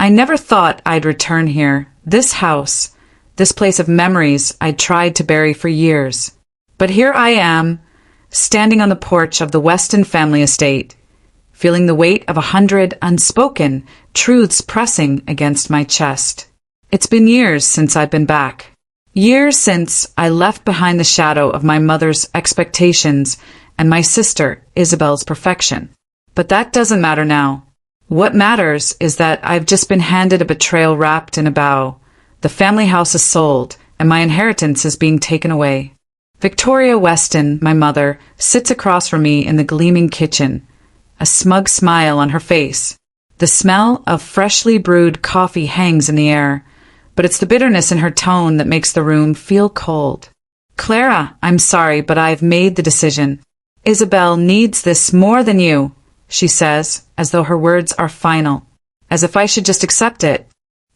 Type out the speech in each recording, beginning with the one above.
I never thought I'd return here, this house, this place of memories I'd tried to bury for years. But here I am, standing on the porch of the Weston family estate, feeling the weight of 100 unspoken truths pressing against my chest. It's been years since I've been back. Years since I left behind the shadow of my mother's expectations and my sister Isabel's perfection. But that doesn't matter now. What matters is that I've just been handed a betrayal wrapped in a bow. The family house is sold, and my inheritance is being taken away. Victoria Weston, my mother, sits across from me in the gleaming kitchen, a smug smile on her face. The smell of freshly brewed coffee hangs in the air, but it's the bitterness in her tone that makes the room feel cold. Clara, I'm sorry, but I've made the decision. Isabel needs this more than you, she says, as though her words are final, as if I should just accept it.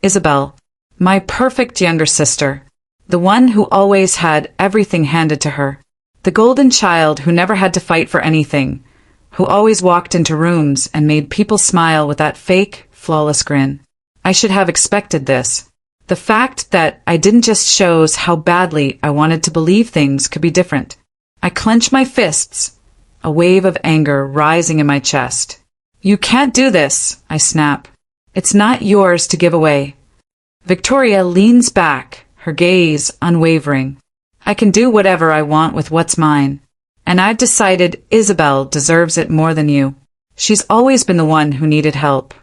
Isabel, my perfect younger sister, the one who always had everything handed to her, the golden child who never had to fight for anything, who always walked into rooms and made people smile with that fake, flawless grin. I should have expected this. The fact that I didn't just shows how badly I wanted to believe things could be different. I clench my fists, a wave of anger rising in my chest. You can't do this, I snap. It's not yours to give away. Victoria leans back, her gaze unwavering. I can do whatever I want with what's mine. And I've decided Isabel deserves it more than you. She's always been the one who needed help.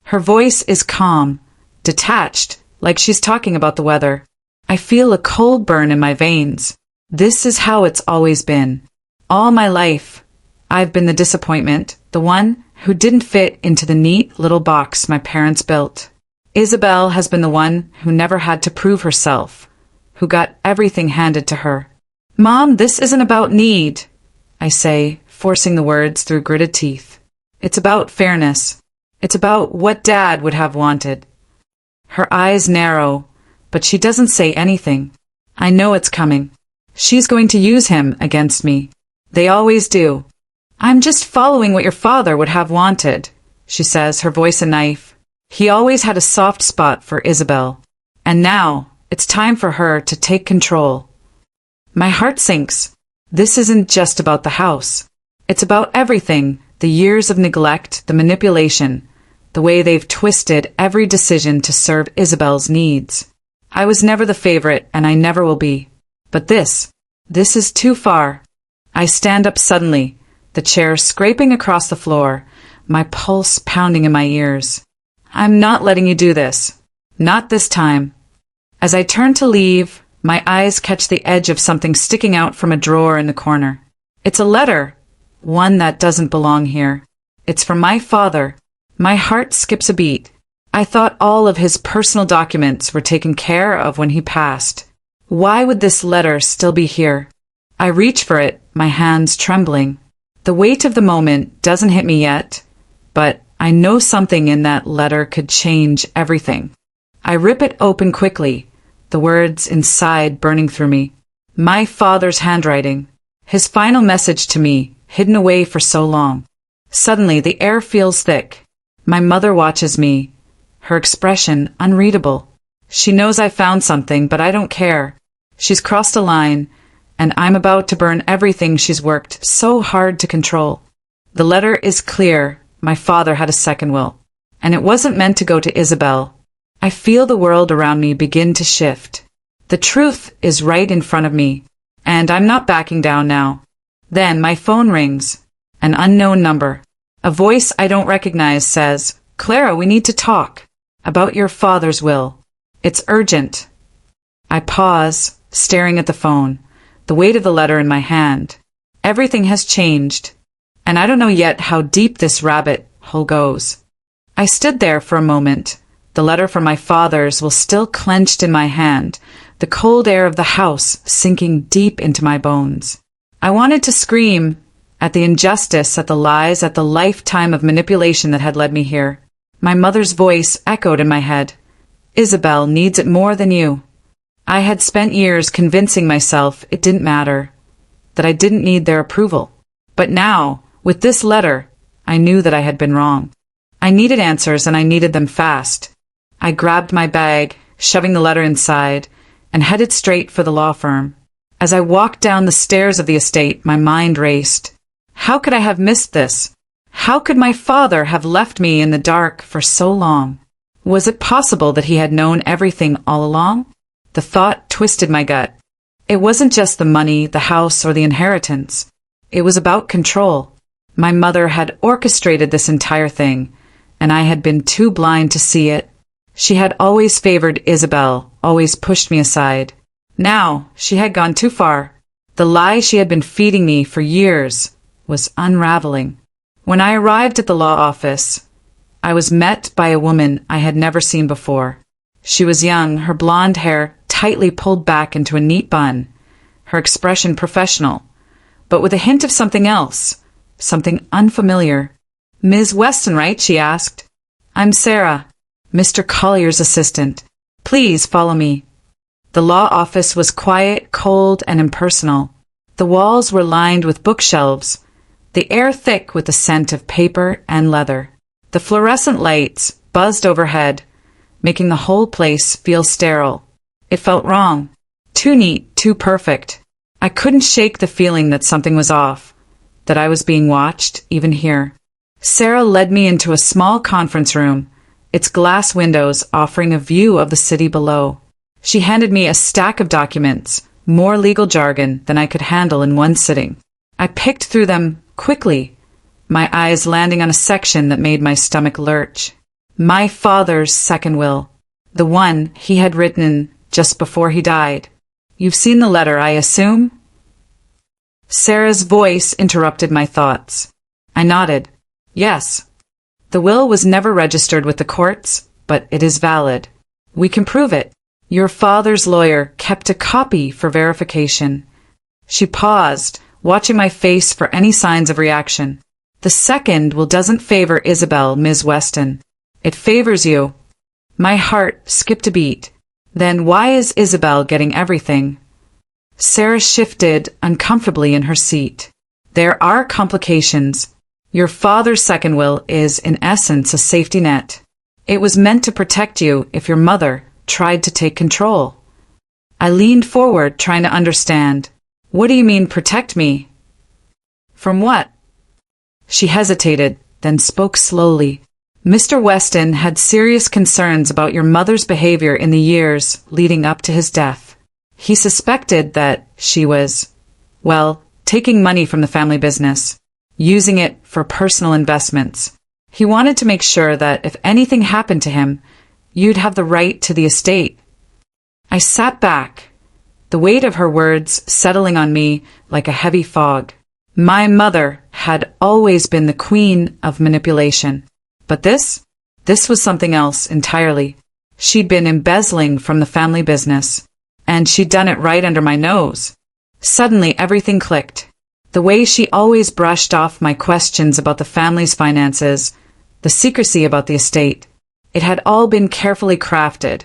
Her voice is calm, detached, like she's talking about the weather. I feel a cold burn in my veins. This is how it's always been. All my life, I've been the disappointment, the one who didn't fit into the neat little box my parents built. Isabel has been the one who never had to prove herself, who got everything handed to her. Mom, this isn't about need, I say, forcing the words through gritted teeth. It's about fairness. It's about what Dad would have wanted. Her eyes narrow, but she doesn't say anything. I know it's coming. She's going to use him against me. They always do. I'm just following what your father would have wanted, she says, her voice a knife. He always had a soft spot for Isabel. And now, it's time for her to take control. My heart sinks. This isn't just about the house. It's about everything, the years of neglect, the manipulation, the way they've twisted every decision to serve Isabel's needs. I was never the favorite, and I never will be. But this is too far. I stand up suddenly, the chair scraping across the floor, my pulse pounding in my ears. I'm not letting you do this. Not this time. As I turn to leave, my eyes catch the edge of something sticking out from a drawer in the corner. It's a letter, one that doesn't belong here. It's from my father. My heart skips a beat. I thought all of his personal documents were taken care of when he passed. Why would this letter still be here? I reach for it, my hands trembling. The weight of the moment doesn't hit me yet, but I know something in that letter could change everything. I rip it open quickly, the words inside burning through me. My father's handwriting. His final message to me, hidden away for so long. Suddenly, the air feels thick. My mother watches me, her expression unreadable. She knows I found something, but I don't care. She's crossed a line, and I'm about to burn everything she's worked so hard to control. The letter is clear. My father had a second will, and it wasn't meant to go to Isabel. I feel the world around me begin to shift. The truth is right in front of me, and I'm not backing down now. Then my phone rings. An unknown number. A voice I don't recognize says, "Clara, we need to talk. About your father's will. It's urgent." I pause, staring at the phone, the weight of the letter in my hand. Everything has changed, and I don't know yet how deep this rabbit hole goes. I stood there for a moment, the letter from my father's will still clenched in my hand, the cold air of the house sinking deep into my bones. I wanted to scream at the injustice, at the lies, at the lifetime of manipulation that had led me here. My mother's voice echoed in my head. Isabel needs it more than you. I had spent years convincing myself it didn't matter, that I didn't need their approval. But now, with this letter, I knew that I had been wrong. I needed answers and I needed them fast. I grabbed my bag, shoving the letter inside, and headed straight for the law firm. As I walked down the stairs of the estate, my mind raced. How could I have missed this? How could my father have left me in the dark for so long? Was it possible that he had known everything all along? The thought twisted my gut. It wasn't just the money, the house, or the inheritance. It was about control. My mother had orchestrated this entire thing, and I had been too blind to see it. She had always favored Isabel, always pushed me aside. Now, she had gone too far. The lie she had been feeding me for years was unraveling. When I arrived at the law office, I was met by a woman I had never seen before. She was young, her blonde hair tightly pulled back into a neat bun, her expression professional, but with a hint of something else, something unfamiliar. "Ms. Weston, right?" she asked. "I'm Sarah, Mr. Collier's assistant. Please follow me." The law office was quiet, cold, and impersonal. The walls were lined with bookshelves, the air thick with the scent of paper and leather. The fluorescent lights buzzed overhead, making the whole place feel sterile. It felt wrong. Too neat, too perfect. I couldn't shake the feeling that something was off, that I was being watched, even here. Sarah led me into a small conference room, its glass windows offering a view of the city below. She handed me a stack of documents, more legal jargon than I could handle in one sitting. I picked through them quickly, my eyes landing on a section that made my stomach lurch. My father's second will, the one he had written just before he died. "You've seen the letter, I assume?" Sarah's voice interrupted my thoughts. I nodded. "Yes. The will was never registered with the courts, but it is valid. We can prove it. Your father's lawyer kept a copy for verification." She paused, watching my face for any signs of reaction. "The second will doesn't favor Isabel, Ms. Weston. It favors you." My heart skipped a beat. Then why is Isabel getting everything? Sarah shifted uncomfortably in her seat. "There are complications. Your father's second will is, in essence, a safety net. It was meant to protect you if your mother tried to take control." I leaned forward, trying to understand. "What do you mean, protect me? From what?" She hesitated, then spoke slowly. "Mr. Weston had serious concerns about your mother's behavior in the years leading up to his death. He suspected that she was, well, taking money from the family business, using it for personal investments. He wanted to make sure that if anything happened to him, you'd have the right to the estate." I sat back, the weight of her words settling on me like a heavy fog. My mother had always been the queen of manipulation. But this was something else entirely. She'd been embezzling from the family business, and she'd done it right under my nose. Suddenly everything clicked. The way she always brushed off my questions about the family's finances, the secrecy about the estate. It had all been carefully crafted,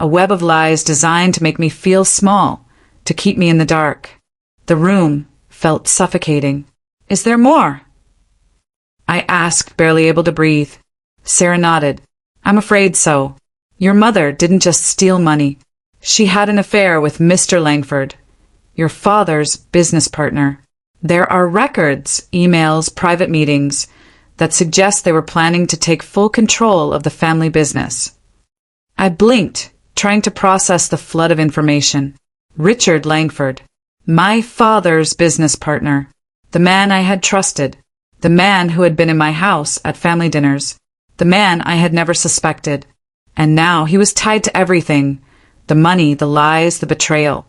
a web of lies designed to make me feel small, to keep me in the dark. The room felt suffocating. "Is there more?" I asked, barely able to breathe. Sarah nodded. "I'm afraid so. Your mother didn't just steal money. She had an affair with Mr. Langford, your father's business partner. There are records, emails, private meetings that suggest they were planning to take full control of the family business." I blinked, trying to process the flood of information. Richard Langford, my father's business partner, the man I had trusted, the man who had been in my house at family dinners, the man I had never suspected. And now he was tied to everything, the money, the lies, the betrayal.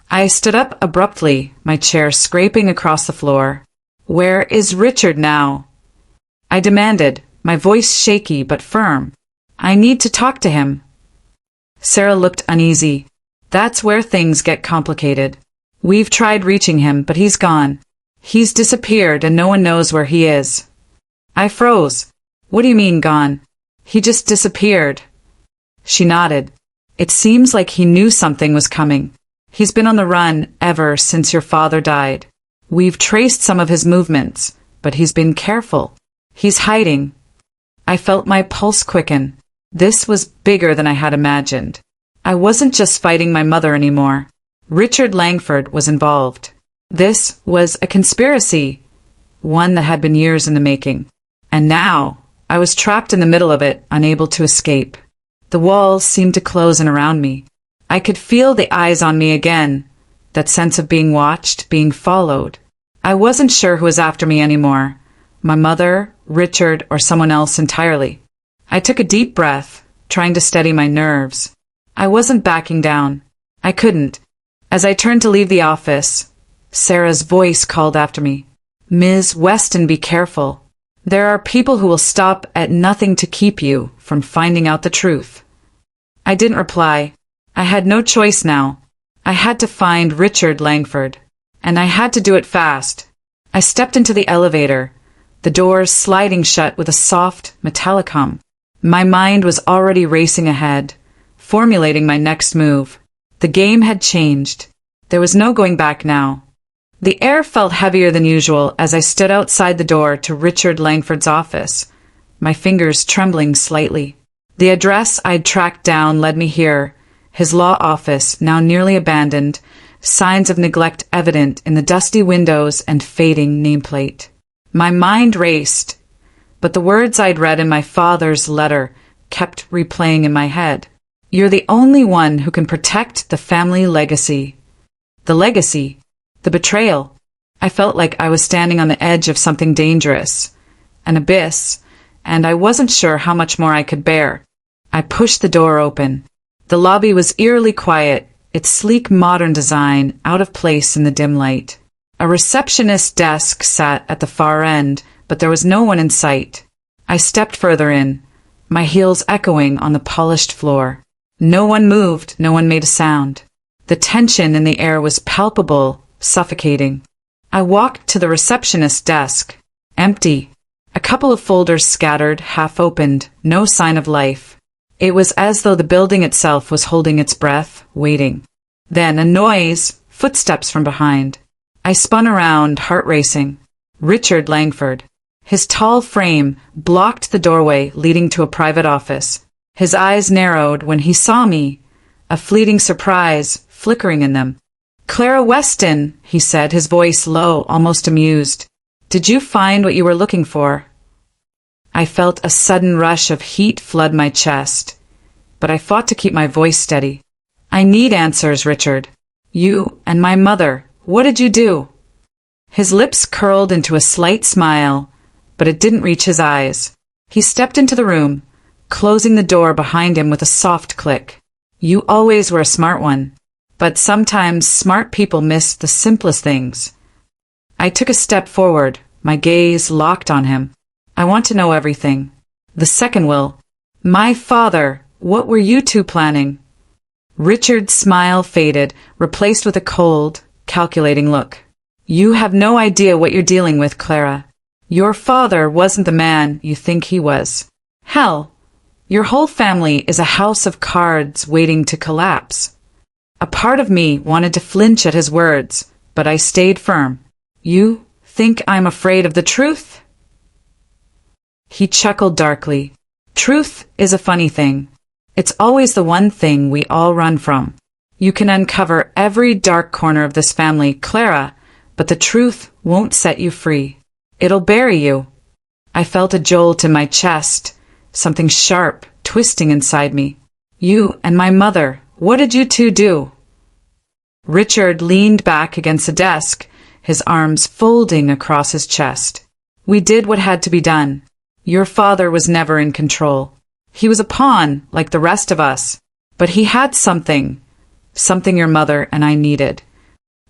I stood up abruptly, my chair scraping across the floor. "Where is Richard now?" I demanded, my voice shaky but firm. "I need to talk to him." Sarah looked uneasy. "That's where things get complicated. We've tried reaching him, but he's gone. He's disappeared and no one knows where he is." I froze. "What do you mean, gone?" "He just disappeared." She nodded. "It seems like he knew something was coming. He's been on the run ever since your father died. We've traced some of his movements, but he's been careful. He's hiding." I felt my pulse quicken. This was bigger than I had imagined. I wasn't just fighting my mother anymore. Richard Langford was involved. This was a conspiracy, one that had been years in the making. And now, I was trapped in the middle of it, unable to escape. The walls seemed to close in around me. I could feel the eyes on me again, that sense of being watched, being followed. I wasn't sure who was after me anymore. My mother, Richard, or someone else entirely. I took a deep breath, trying to steady my nerves. I wasn't backing down. I couldn't. As I turned to leave the office, Sarah's voice called after me. "Ms. Weston, be careful. There are people who will stop at nothing to keep you from finding out the truth." I didn't reply. I had no choice now. I had to find Richard Langford, and I had to do it fast. I stepped into the elevator, the doors sliding shut with a soft, metallic hum. My mind was already racing ahead, formulating my next move. The game had changed. There was no going back now. The air felt heavier than usual as I stood outside the door to Richard Langford's office, my fingers trembling slightly. The address I'd tracked down led me here, his law office, now nearly abandoned, signs of neglect evident in the dusty windows and fading nameplate. My mind raced, but the words I'd read in my father's letter kept replaying in my head. "You're the only one who can protect the family legacy." The legacy. The betrayal. I felt like I was standing on the edge of something dangerous, an abyss, and I wasn't sure how much more I could bear. I pushed the door open. The lobby was eerily quiet, its sleek modern design out of place in the dim light. A receptionist's desk sat at the far end, but there was no one in sight. I stepped further in, my heels echoing on the polished floor. No one moved, no one made a sound. The tension in the air was palpable, suffocating. I walked to the receptionist's desk. Empty. A couple of folders scattered, half opened, no sign of life. It was as though the building itself was holding its breath, waiting. Then a noise, footsteps from behind. I spun around, heart racing. Richard Langford. His tall frame blocked the doorway leading to a private office. His eyes narrowed when he saw me, a fleeting surprise flickering in them. "Clara Weston," he said, his voice low, almost amused. "Did you find what you were looking for?" I felt a sudden rush of heat flood my chest, but I fought to keep my voice steady. "I need answers, Richard. You and my mother, what did you do?" His lips curled into a slight smile, but it didn't reach his eyes. He stepped into the room, closing the door behind him with a soft click. "You always were a smart one, but sometimes smart people miss the simplest things." I took a step forward, my gaze locked on him. "I want to know everything. The second will. My father, what were you two planning?" Richard's smile faded, replaced with a cold, calculating look. "You have no idea what you're dealing with, Clara. Your father wasn't the man you think he was. Hell, your whole family is a house of cards waiting to collapse." A part of me wanted to flinch at his words, but I stayed firm. "You think I'm afraid of the truth?" He chuckled darkly. "Truth is a funny thing. It's always the one thing we all run from. You can uncover every dark corner of this family, Clara, but the truth won't set you free. It'll bury you." I felt a jolt in my chest, something sharp twisting inside me. "You and my mother, what did you two do?" Richard leaned back against the desk, his arms folding across his chest. "We did what had to be done. Your father was never in control. He was a pawn, like the rest of us. But he had something your mother and I needed."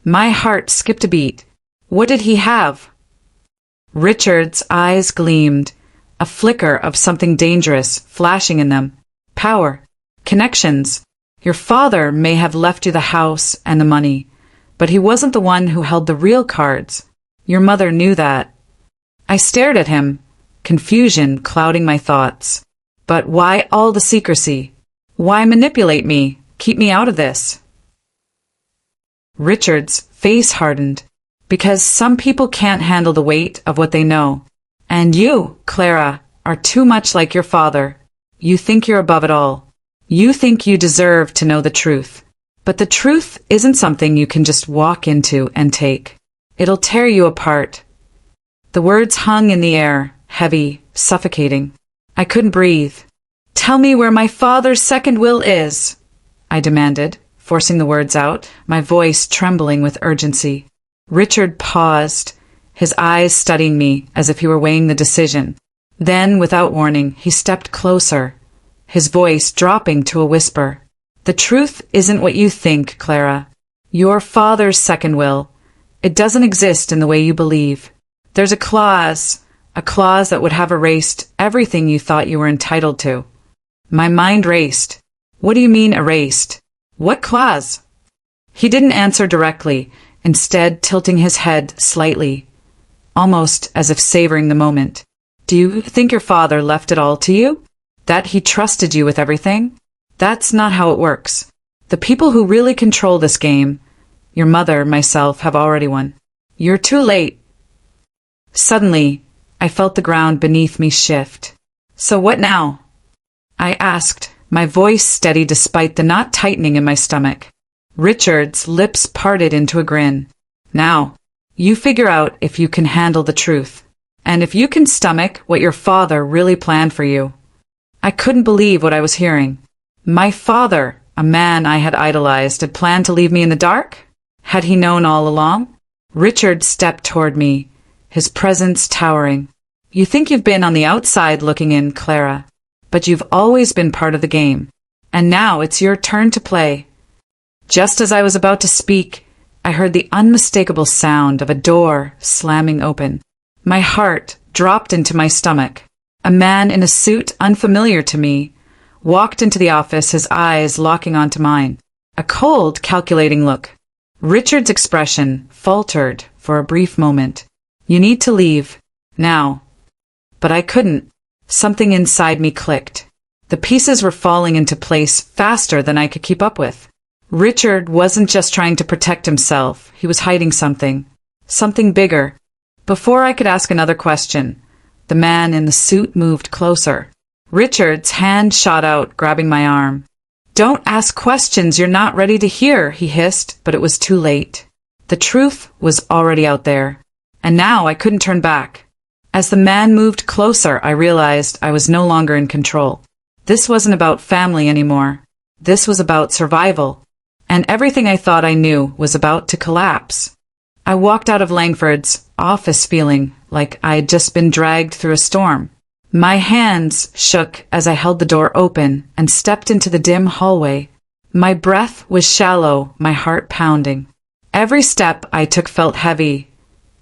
My heart skipped a beat. "What did he have?" Richard's eyes gleamed, a flicker of something dangerous flashing in them. "Power. Connections. Your father may have left you the house and the money, but he wasn't the one who held the real cards. Your mother knew that." I stared at him, confusion clouding my thoughts. But why all the secrecy? Why manipulate me, keep me out of this? Richard's face hardened. "Because some people can't handle the weight of what they know. And you, Clara, are too much like your father. You think you're above it all. You think you deserve to know the truth. But the truth isn't something you can just walk into and take. It'll tear you apart. The words hung in the air, heavy, suffocating. I couldn't breathe. Tell me where my father's second will is, I demanded, forcing the words out, my voice trembling with urgency. Richard paused, his eyes studying me as if he were weighing the decision. Then, without warning, he stepped closer, his voice dropping to a whisper. The truth isn't what you think, Clara. Your father's second will. It doesn't exist in the way you believe. There's a clause that would have erased everything you thought you were entitled to. My mind raced. What do you mean erased? What clause? He didn't answer directly, instead tilting his head slightly, almost as if savoring the moment. Do you think your father left it all to you? That he trusted you with everything? That's not how it works. The people who really control this game, your mother, myself, have already won. You're too late. Suddenly, I felt the ground beneath me shift. So what now? I asked, my voice steady despite the knot tightening in my stomach. Richard's lips parted into a grin. Now, you figure out if you can handle the truth. And if you can stomach what your father really planned for you. I couldn't believe what I was hearing. My father, a man I had idolized, had planned to leave me in the dark? Had he known all along? Richard stepped toward me, his presence towering. You think you've been on the outside looking in, Clara, but you've always been part of the game. And now it's your turn to play. Just as I was about to speak, I heard the unmistakable sound of a door slamming open. My heart dropped into my stomach. A man in a suit unfamiliar to me walked into the office, his eyes locking onto mine. A cold, calculating look. Richard's expression faltered for a brief moment. You need to leave. Now. But I couldn't. Something inside me clicked. The pieces were falling into place faster than I could keep up with. Richard wasn't just trying to protect himself. He was hiding something. Something bigger. Before I could ask another question, the man in the suit moved closer. Richard's hand shot out, grabbing my arm. Don't ask questions you're not ready to hear, he hissed, but it was too late. The truth was already out there, and now I couldn't turn back. As the man moved closer, I realized I was no longer in control. This wasn't about family anymore. This was about survival, and everything I thought I knew was about to collapse. I walked out of Langford's office feeling like I had just been dragged through a storm. My hands shook as I held the door open and stepped into the dim hallway. My breath was shallow, my heart pounding. Every step I took felt heavy,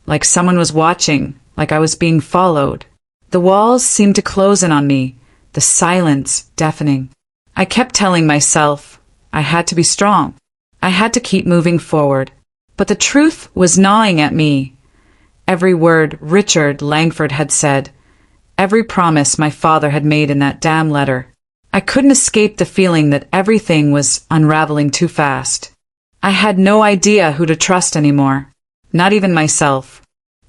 like someone was watching, like I was being followed. The walls seemed to close in on me, the silence deafening. I kept telling myself I had to be strong. I had to keep moving forward. But the truth was gnawing at me. Every word Richard Langford had said, every promise my father had made in that damn letter. I couldn't escape the feeling that everything was unraveling too fast. I had no idea who to trust anymore, not even myself.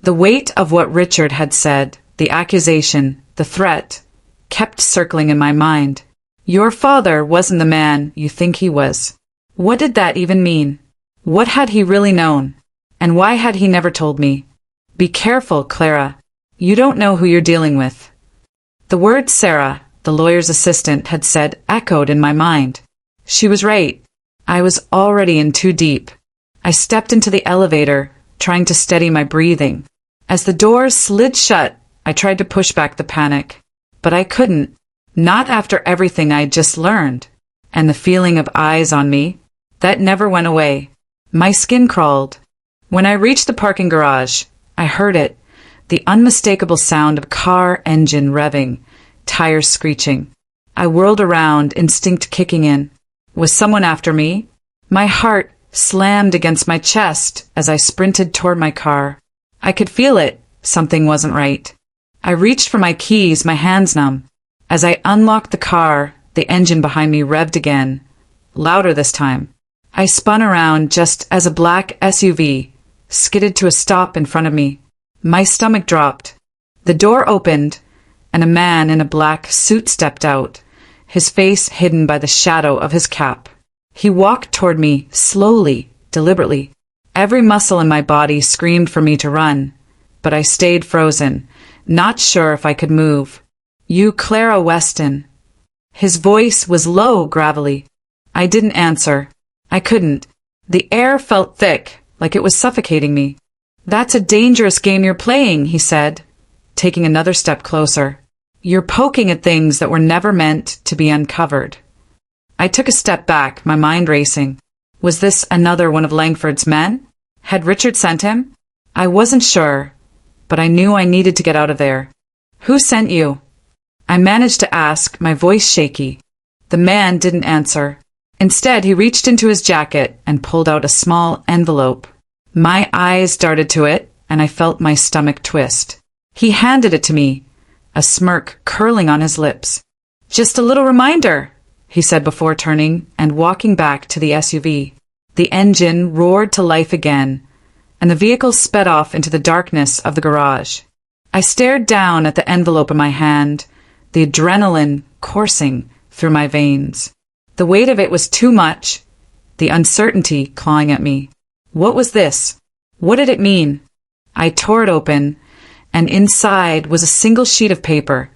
The weight of what Richard had said, the accusation, the threat, kept circling in my mind. Your father wasn't the man you think he was. What did that even mean? What had he really known? And why had he never told me? Be careful, Clara. You don't know who you're dealing with. The word Sarah, the lawyer's assistant, had said echoed in my mind. She was right. I was already in too deep. I stepped into the elevator, trying to steady my breathing. As the doors slid shut, I tried to push back the panic. But I couldn't. Not after everything I'd just learned. And the feeling of eyes on me, that never went away. My skin crawled. When I reached the parking garage, I heard it, the unmistakable sound of a car engine revving, tires screeching. I whirled around, instinct kicking in. Was someone after me? My heart slammed against my chest as I sprinted toward my car. I could feel it. Something wasn't right. I reached for my keys, my hands numb. As I unlocked the car, the engine behind me revved again, louder this time. I spun around just as a black SUV skidded to a stop in front of me. My stomach dropped. The door opened, and a man in a black suit stepped out, his face hidden by the shadow of his cap. He walked toward me, slowly, deliberately. Every muscle in my body screamed for me to run, but I stayed frozen, not sure if I could move. "You, Clara Weston." His voice was low, gravelly. I didn't answer. I couldn't. The air felt thick, like it was suffocating me. "That's a dangerous game you're playing," he said, taking another step closer. "You're poking at things that were never meant to be uncovered." I took a step back, my mind racing. Was this another one of Langford's men? Had Richard sent him? I wasn't sure, but I knew I needed to get out of there. "Who sent you?" I managed to ask, my voice shaky. The man didn't answer. Instead, he reached into his jacket and pulled out a small envelope. My eyes darted to it, and I felt my stomach twist. He handed it to me, a smirk curling on his lips. "Just a little reminder," he said before turning and walking back to the SUV. The engine roared to life again, and the vehicle sped off into the darkness of the garage. I stared down at the envelope in my hand, the adrenaline coursing through my veins. The weight of it was too much, the uncertainty clawing at me. What was this? What did it mean? I tore it open, and inside was a single sheet of paper.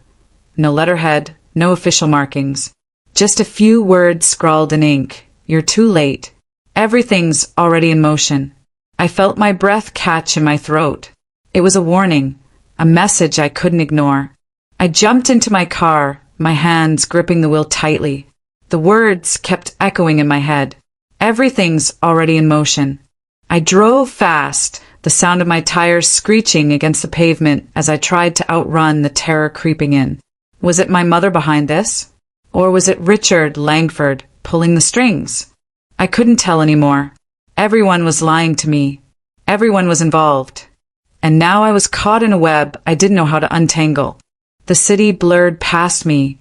No letterhead, no official markings. Just a few words scrawled in ink. "You're too late. Everything's already in motion." I felt my breath catch in my throat. It was a warning, a message I couldn't ignore. I jumped into my car, my hands gripping the wheel tightly. The words kept echoing in my head. Everything's already in motion. I drove fast, the sound of my tires screeching against the pavement as I tried to outrun the terror creeping in. Was it my mother behind this? Or was it Richard Langford pulling the strings? I couldn't tell anymore. Everyone was lying to me. Everyone was involved. And now I was caught in a web I didn't know how to untangle. The city blurred past me,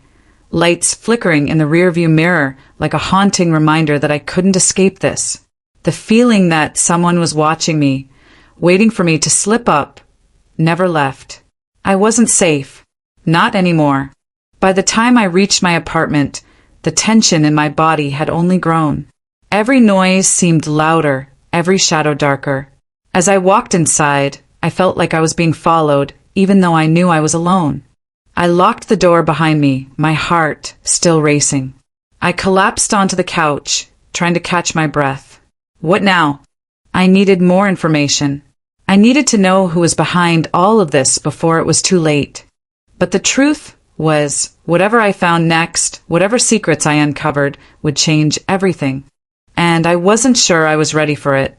lights flickering in the rearview mirror like a haunting reminder that I couldn't escape this. The feeling that someone was watching me, waiting for me to slip up, never left. I wasn't safe. Not anymore. By the time I reached my apartment, the tension in my body had only grown. Every noise seemed louder, every shadow darker. As I walked inside, I felt like I was being followed, even though I knew I was alone. I locked the door behind me, my heart still racing. I collapsed onto the couch, trying to catch my breath. What now? I needed more information. I needed to know who was behind all of this before it was too late. But the truth was, whatever I found next, whatever secrets I uncovered, would change everything. And I wasn't sure I was ready for it.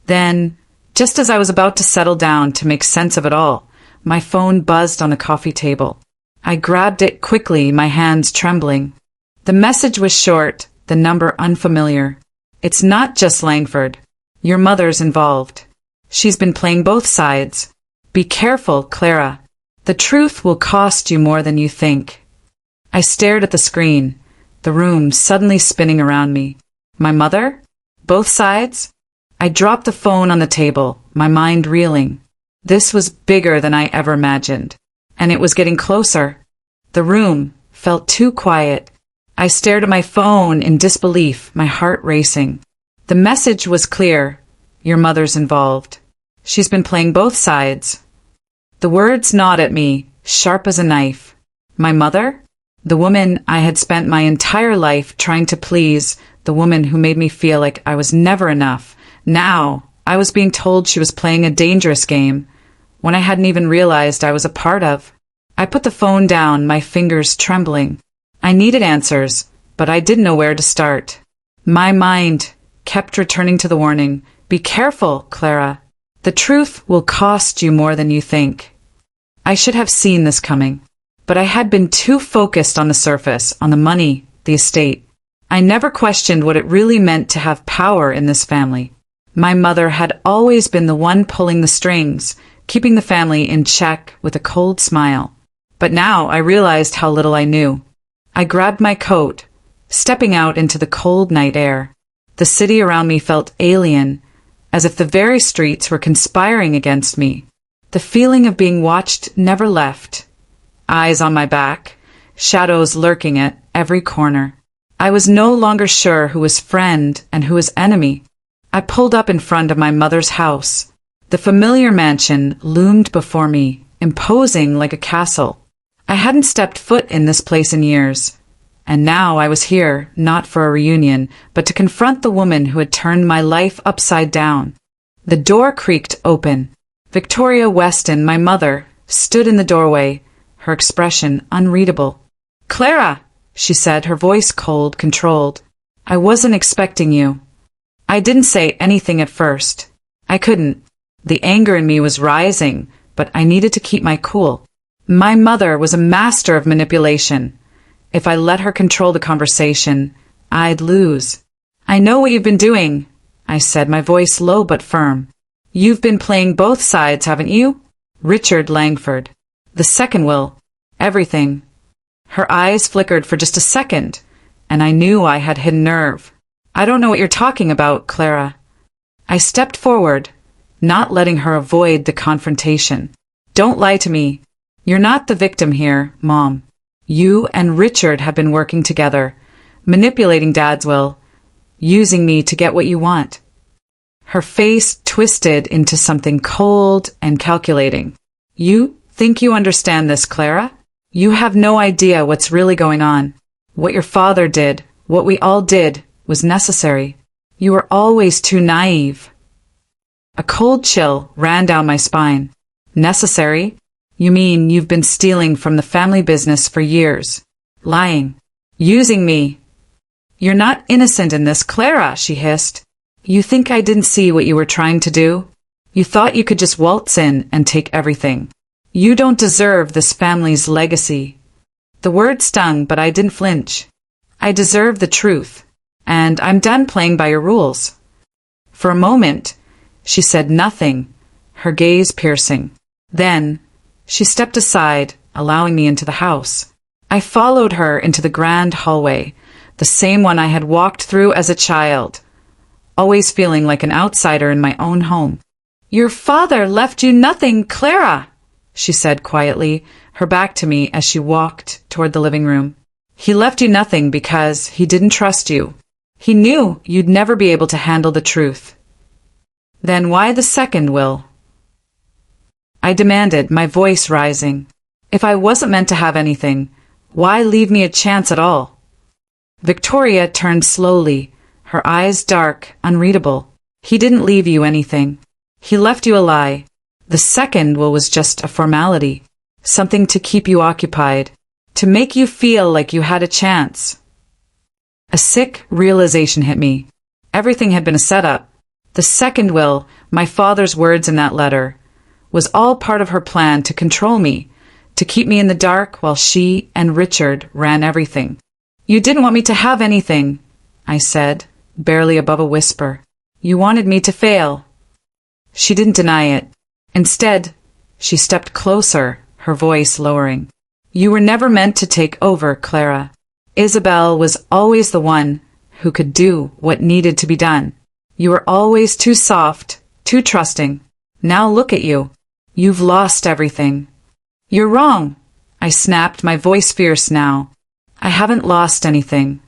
Then, just as I was about to settle down to make sense of it all, my phone buzzed on the coffee table. I grabbed it quickly, my hands trembling. The message was short, the number unfamiliar. "It's not just Langford. Your mother's involved. She's been playing both sides. Be careful, Clara. The truth will cost you more than you think." I stared at the screen, the room suddenly spinning around me. My mother? Both sides? I dropped the phone on the table, my mind reeling. This was bigger than I ever imagined. And it was getting closer. The room felt too quiet. I stared at my phone in disbelief, my heart racing. The message was clear. Your mother's involved. She's been playing both sides. The words gnawed at me, sharp as a knife. My mother? The woman I had spent my entire life trying to please, the woman who made me feel like I was never enough. Now, I was being told she was playing a dangerous game, one I hadn't even realized I was a part of. I put the phone down, my fingers trembling. I needed answers, but I didn't know where to start. My mind kept returning to the warning, "Be careful, Clara. The truth will cost you more than you think." I should have seen this coming, but I had been too focused on the surface, on the money, the estate. I never questioned what it really meant to have power in this family. My mother had always been the one pulling the strings, keeping the family in check with a cold smile. But now I realized how little I knew. I grabbed my coat, stepping out into the cold night air. The city around me felt alien, as if the very streets were conspiring against me. The feeling of being watched never left. eyes on my back, shadows lurking at every corner. I was no longer sure who was friend and who was enemy. I pulled up in front of my mother's house. The familiar mansion loomed before me, imposing like a castle. I hadn't stepped foot in this place in years. And now I was here, not for a reunion, but to confront the woman who had turned my life upside down. The door creaked open. Victoria Weston, my mother, stood in the doorway, her expression unreadable. "Clara," she said, her voice cold, controlled. "I wasn't expecting you." I didn't say anything at first. I couldn't. The anger in me was rising, but I needed to keep my cool. My mother was a master of manipulation. If I let her control the conversation, I'd lose. "I know what you've been doing," I said, my voice low but firm. "You've been playing both sides, haven't you?" Richard Langford. The second will. Everything. Her eyes flickered for just a second, and I knew I had hidden nerve. "I don't know what you're talking about, Clara." I stepped forward, not letting her avoid the confrontation. "Don't lie to me. You're not the victim here, Mom. You and Richard have been working together, manipulating Dad's will, using me to get what you want." Her face twisted into something cold and calculating. "You think you understand this, Clara? You have no idea what's really going on. What your father did, what we all did, was necessary. You were always too naive." A cold chill ran down my spine. "Necessary? You mean you've been stealing from the family business for years? Lying? Using me?" "You're not innocent in this, Clara," she hissed. "You think I didn't see what you were trying to do? You thought you could just waltz in and take everything. You don't deserve this family's legacy." The word stung, but I didn't flinch. "I deserve the truth, and I'm done playing by your rules." For a moment, she said nothing, her gaze piercing. Then, she stepped aside, allowing me into the house. I followed her into the grand hallway, the same one I had walked through as a child, always feeling like an outsider in my own home. "Your father left you nothing, Clara," she said quietly, her back to me as she walked toward the living room. "He left you nothing because he didn't trust you. He knew you'd never be able to handle the truth." "Then why the second will?" I demanded, my voice rising. "If I wasn't meant to have anything, why leave me a chance at all?" Victoria turned slowly, her eyes dark, unreadable. "He didn't leave you anything. He left you a lie. The second will was just a formality, something to keep you occupied, to make you feel like you had a chance." A sick realization hit me. Everything had been a setup. The second will, my father's words in that letter, was all part of her plan to control me, to keep me in the dark while she and Richard ran everything. "You didn't want me to have anything," I said, barely above a whisper. "You wanted me to fail." She didn't deny it. Instead, she stepped closer, her voice lowering. "You were never meant to take over, Clara. Isabel was always the one who could do what needed to be done. You were always too soft, too trusting. Now look at you. You've lost everything." "You're wrong," I snapped, my voice fierce now. "I haven't lost anything.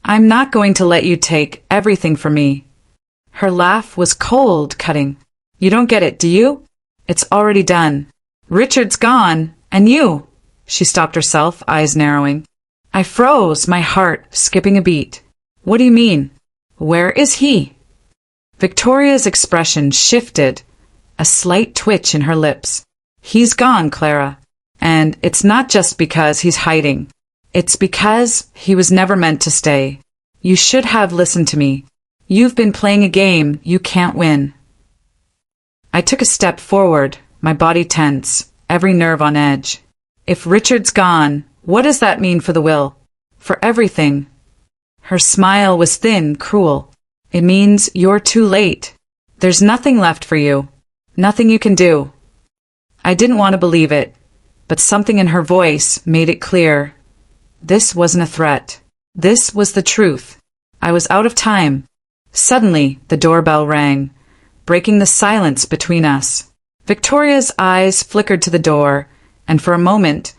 I'm not going to let you take everything from me." Her laugh was cold, cutting. "You don't get it, do you? It's already done. Richard's gone, and you." She stopped herself, eyes narrowing. I froze, my heart skipping a beat. "What do you mean? Where is he?" Victoria's expression shifted, a slight twitch in her lips. "He's gone, Clara. And it's not just because he's hiding. It's because he was never meant to stay. You should have listened to me. You've been playing a game you can't win." I took a step forward, my body tense, every nerve on edge. "If Richard's gone, what does that mean for the will? For everything?" Her smile was thin, cruel. "It means you're too late. There's nothing left for you. Nothing you can do." I didn't want to believe it, but something in her voice made it clear. This wasn't a threat. This was the truth. I was out of time. Suddenly, the doorbell rang, breaking the silence between us. Victoria's eyes flickered to the door, and for a moment,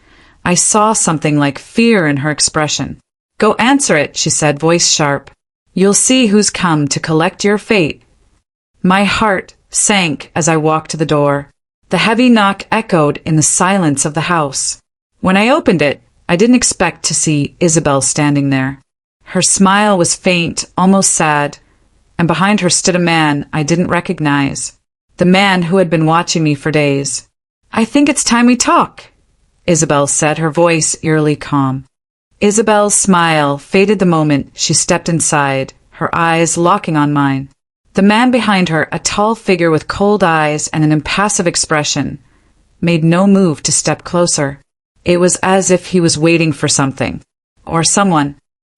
I saw something like fear in her expression. "Go answer it," she said, voice sharp. "You'll see who's come to collect your fate." My heart sank as I walked to the door. The heavy knock echoed in the silence of the house. When I opened it, I didn't expect to see Isabel standing there. Her smile was faint, almost sad, and behind her stood a man I didn't recognize. The man who had been watching me for days. "I think it's time we talk," Isabel said, her voice eerily calm. Isabel's smile faded the moment she stepped inside, her eyes locking on mine. The man behind her, a tall figure with cold eyes and an impassive expression, made no move to step closer. It was as if he was waiting for something. Or someone.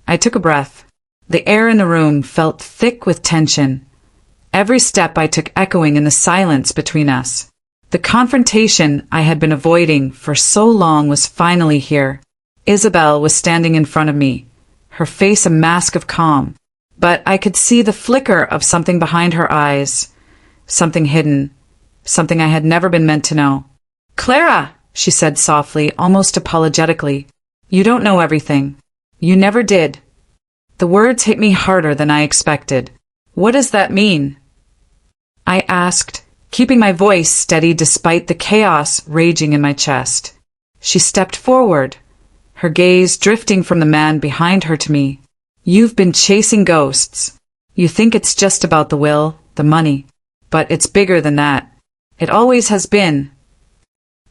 I took a breath. The air in the room felt thick with tension. Every step I took echoing in the silence between us. The confrontation I had been avoiding for so long was finally here. Isabel was standing in front of me, her face a mask of calm. But I could see the flicker of something behind her eyes. Something hidden. Something I had never been meant to know. "Clara," she said softly, almost apologetically. "You don't know everything. You never did." The words hit me harder than I expected. "What does that mean?" I asked, keeping my voice steady despite the chaos raging in my chest. She stepped forward, her gaze drifting from the man behind her to me. "You've been chasing ghosts. You think it's just about the will, the money. But it's bigger than that. It always has been."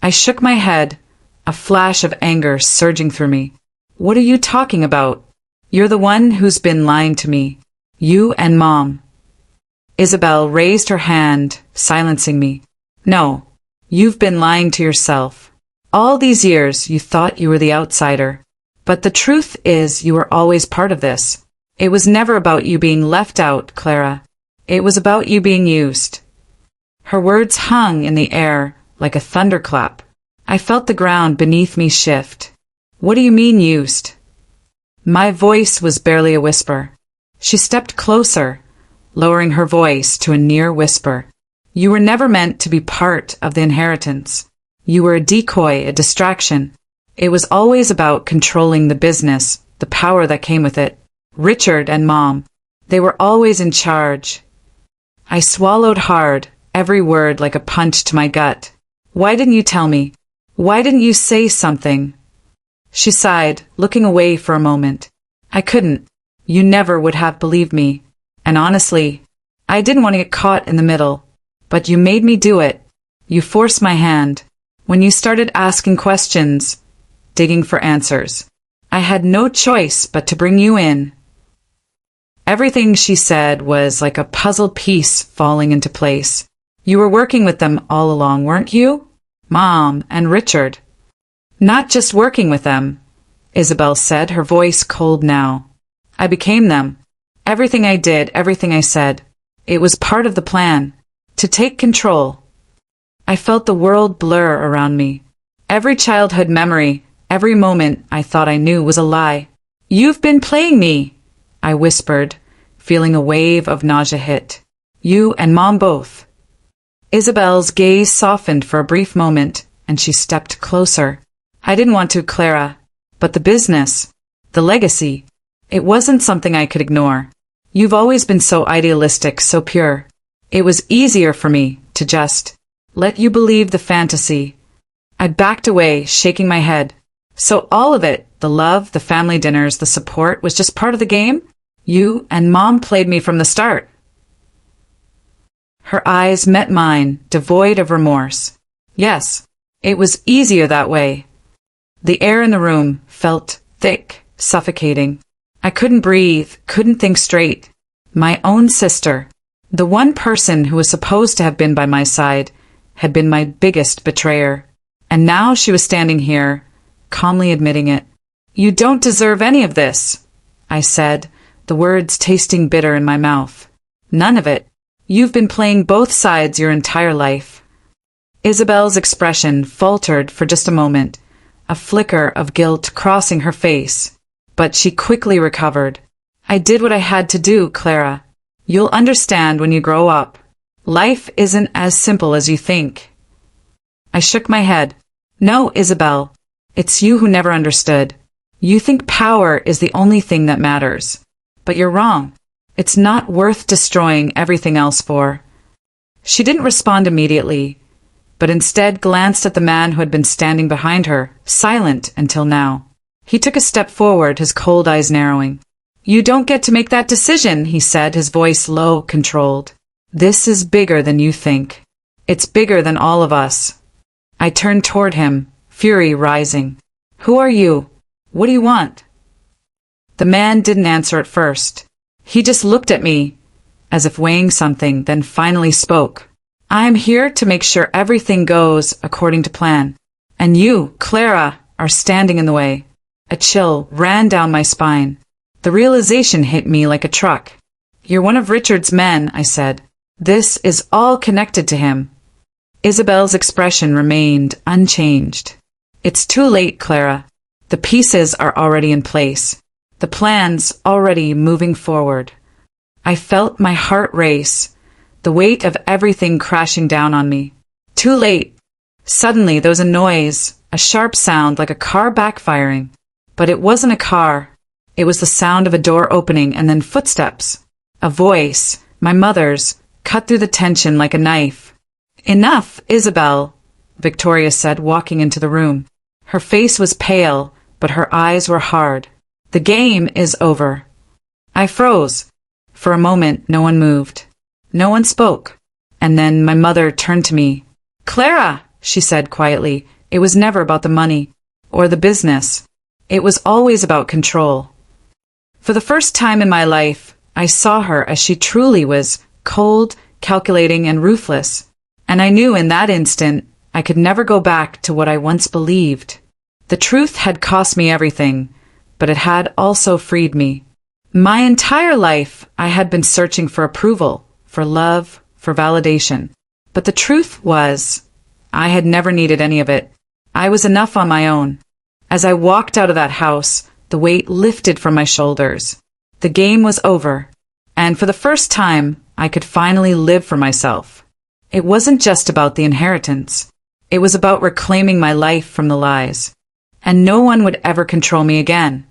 I shook my head, a flash of anger surging through me. "What are you talking about? You're the one who's been lying to me. You and Mom." Isabel raised her hand, silencing me. "No, you've been lying to yourself. All these years you thought you were the outsider. But the truth is you were always part of this. It was never about you being left out, Clara. It was about you being used." Her words hung in the air like a thunderclap. I felt the ground beneath me shift. "What do you mean used?" My voice was barely a whisper. She stepped closer, lowering her voice to a near whisper. "You were never meant to be part of the inheritance. You were a decoy, a distraction. It was always about controlling the business, the power that came with it. Richard and Mom, they were always in charge." I swallowed hard, every word like a punch to my gut. "Why didn't you tell me? Why didn't you say something?" She sighed, looking away for a moment. "I couldn't. You never would have believed me. And honestly, I didn't want to get caught in the middle. But you made me do it. You forced my hand. When you started asking questions, digging for answers, I had no choice but to bring you in." Everything she said was like a puzzle piece falling into place. "You were working with them all along, weren't you? Mom and Richard." "Not just working with them," Isabel said, her voice cold now. "I became them. Everything I did, everything I said. It was part of the plan. To take control." I felt the world blur around me. Every childhood memory, every moment I thought I knew was a lie. "You've been playing me," I whispered, feeling a wave of nausea hit. "You and Mom both." Isabel's gaze softened for a brief moment, and she stepped closer. "I didn't want to, Clara. But the business, the legacy, it wasn't something I could ignore. You've always been so idealistic, so pure. It was easier for me to just let you believe the fantasy." I backed away, shaking my head. "So all of it, the love, the family dinners, the support, was just part of the game? You and Mom played me from the start." Her eyes met mine, devoid of remorse. "Yes, it was easier that way." The air in the room felt thick, suffocating. I couldn't breathe, couldn't think straight. My own sister, the one person who was supposed to have been by my side, had been my biggest betrayer. And now she was standing here, calmly admitting it. "You don't deserve any of this," I said, the words tasting bitter in my mouth. "None of it. You've been playing both sides your entire life." Isabel's expression faltered for just a moment, a flicker of guilt crossing her face. But she quickly recovered. "I did what I had to do, Clara. You'll understand when you grow up. Life isn't as simple as you think." I shook my head. "No, Isabel. It's you who never understood. You think power is the only thing that matters. But you're wrong. It's not worth destroying everything else for. She didn't respond immediately, but instead glanced at the man who had been standing behind her, silent until now. He took a step forward, his cold eyes narrowing. You don't get to make that decision, he said, his voice low, controlled. This is bigger than you think. It's bigger than all of us. I turned toward him, fury rising. Who are you? What do you want? The man didn't answer at first. He just looked at me, as if weighing something, then finally spoke. I'm here to make sure everything goes according to plan. And you, Clara, are standing in the way. A chill ran down my spine. The realization hit me like a truck. You're one of Richard's men, I said. This is all connected to him. Isabel's expression remained unchanged. It's too late, Clara. The pieces are already in place. The plan's already moving forward. I felt my heart race, the weight of everything crashing down on me. Too late. Suddenly there was a noise, a sharp sound like a car backfiring. But it wasn't a car. It was the sound of a door opening and then footsteps. A voice, my mother's, cut through the tension like a knife. Enough, Isabel, Victoria said, walking into the room. Her face was pale, but her eyes were hard. The game is over. I froze. For a moment, no one moved. No one spoke. And then my mother turned to me. Clara, she said quietly, it was never about the money or the business. It was always about control. For the first time in my life, I saw her as she truly was, cold, calculating, and ruthless. And I knew in that instant I could never go back to what I once believed. The truth had cost me everything, but it had also freed me. My entire life, I had been searching for approval, for love, for validation. But the truth was, I had never needed any of it. I was enough on my own. As I walked out of that house, the weight lifted from my shoulders. The game was over, and for the first time, I could finally live for myself. It wasn't just about the inheritance. It was about reclaiming my life from the lies. And no one would ever control me again.